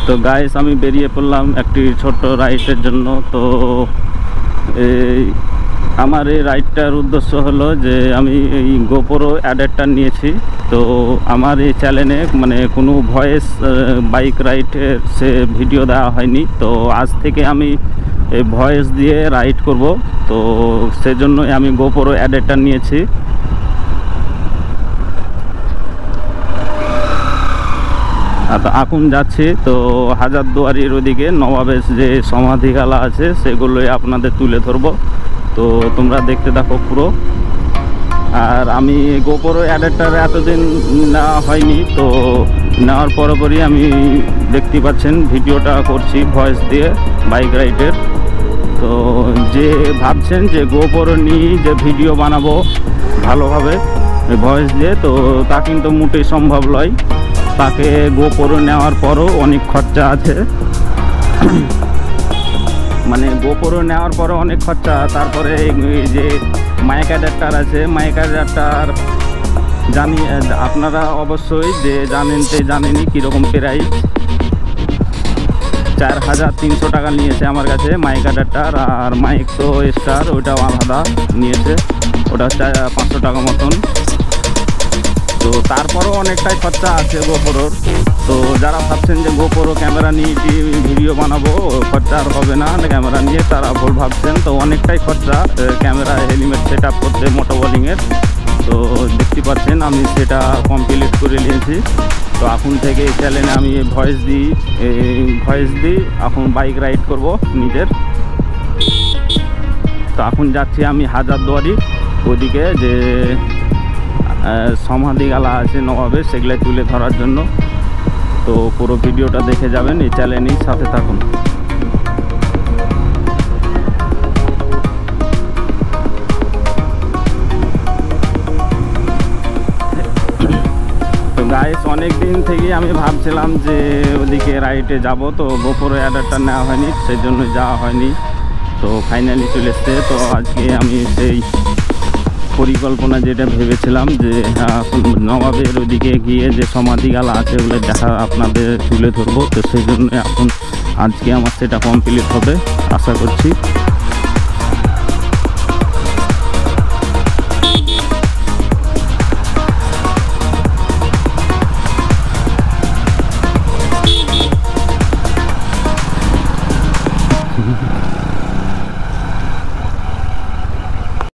তো গাইস আমি বেরিয়ে পড়লাম একটি ছোট্ট রাইডের জন্য। তো এই আমার এই রাইডটার উদ্দেশ্য হলো যে আমি এই গোপ্রো অ্যাডাপ্টার নিয়েছি। তো আমার এই চ্যানেলে মানে কোনো ভয়েস বাইক রাইডের সে ভিডিও দেওয়া হয়নি। তো আজ থেকে আমি এই ভয়েস দিয়ে রাইড করব। তো সেজন্যই আমি গোপ্রো অ্যাডাপ্টার নিয়েছি। তো এখন যাচ্ছি তো হাজারদুয়ারির ওদিকে নবাবের যে সমাধিখালা আছে সেগুলোই আপনাদের তুলে ধরবো। তো তোমরা দেখতে থাকো পুরো। আর আমি গোপ্রো অ্যাডাপ্টার এতদিন নেওয়া হয়নি, তো নেওয়ার পরপরই আমি দেখতে পাচ্ছেন ভিডিওটা করছি ভয়েস দিয়ে বাইক রাইডের। তো যে ভাবছেন যে গোপ্রো নিয়ে যে ভিডিও বানাবো ভালোভাবে ভয়েস দিয়ে, তো তা কিন্তু মোটেই সম্ভব নয়। তাকে গোপ্রো নেওয়ার পরও অনেক খরচা আছে, মানে গোপ্রো নেওয়ার পরও অনেক খরচা। তারপরে যে মাইক অ্যাডাপ্টার আছে, মাইক অ্যাডাপ্টার জানি আপনারা অবশ্যই যে জানেনই কীরকম প্রাইস। 4300 টাকা নিয়েছে আমার কাছে মাইক অ্যাডাপ্টার। আর মাইক তো স্টার ওইটাও আলাদা নিয়েছে, ওটা হচ্ছে 500 টাকা মতন। তো তারপরও অনেকটাই খরচা আছে গোপ্রোর। তো যারা ভাবছেন যে গোপ্রো ক্যামেরা নিয়ে ভিডিও বানাবো খরচা আর হবে না ক্যামেরা নিয়ে, তারা ভুল ভাবছেন। তো অনেকটাই খরচা ক্যামেরা হেলমেট সেট আপ করতে মোটো বোলিংয়ের। তো দেখতে পাচ্ছেন আমি সেটা কমপ্লিট করে নিয়েছি। তো এখন থেকে এই চ্যানেলে আমি ভয়েস দিই এখন বাইক রাইড করব নিজের। তো এখন যাচ্ছি আমি হাজারদুয়ারি ওইদিকে যে সমাধিখালা আছে নবাবের, সেগুলো তুলে ধরার জন্য। তো পুরো ভিডিওটা দেখে যাবেন, এই চ্যানেলেই সাথে থাকুন। তো গাইস অনেক দিন থেকেই আমি ভাবছিলাম যে ওদিকে রাইডে যাব, তো গোপ্রো অ্যাডাপ্টার নেওয়া হয়নি, সেই জন্য যাওয়া হয়নি। তো ফাইনালি চলে এসছে। তো আজকে আমি সেই পরিকল্পনা যেটা ভেবেছিলাম যে নবাবের ওদিকে গিয়ে যে সমাধিখালা আছে ওগুলো দেখা আপনাদের তুলে ধরবো। তো সেই জন্য এখন আজকে আমার সেটা কমপ্লিট হবে আশা করছি।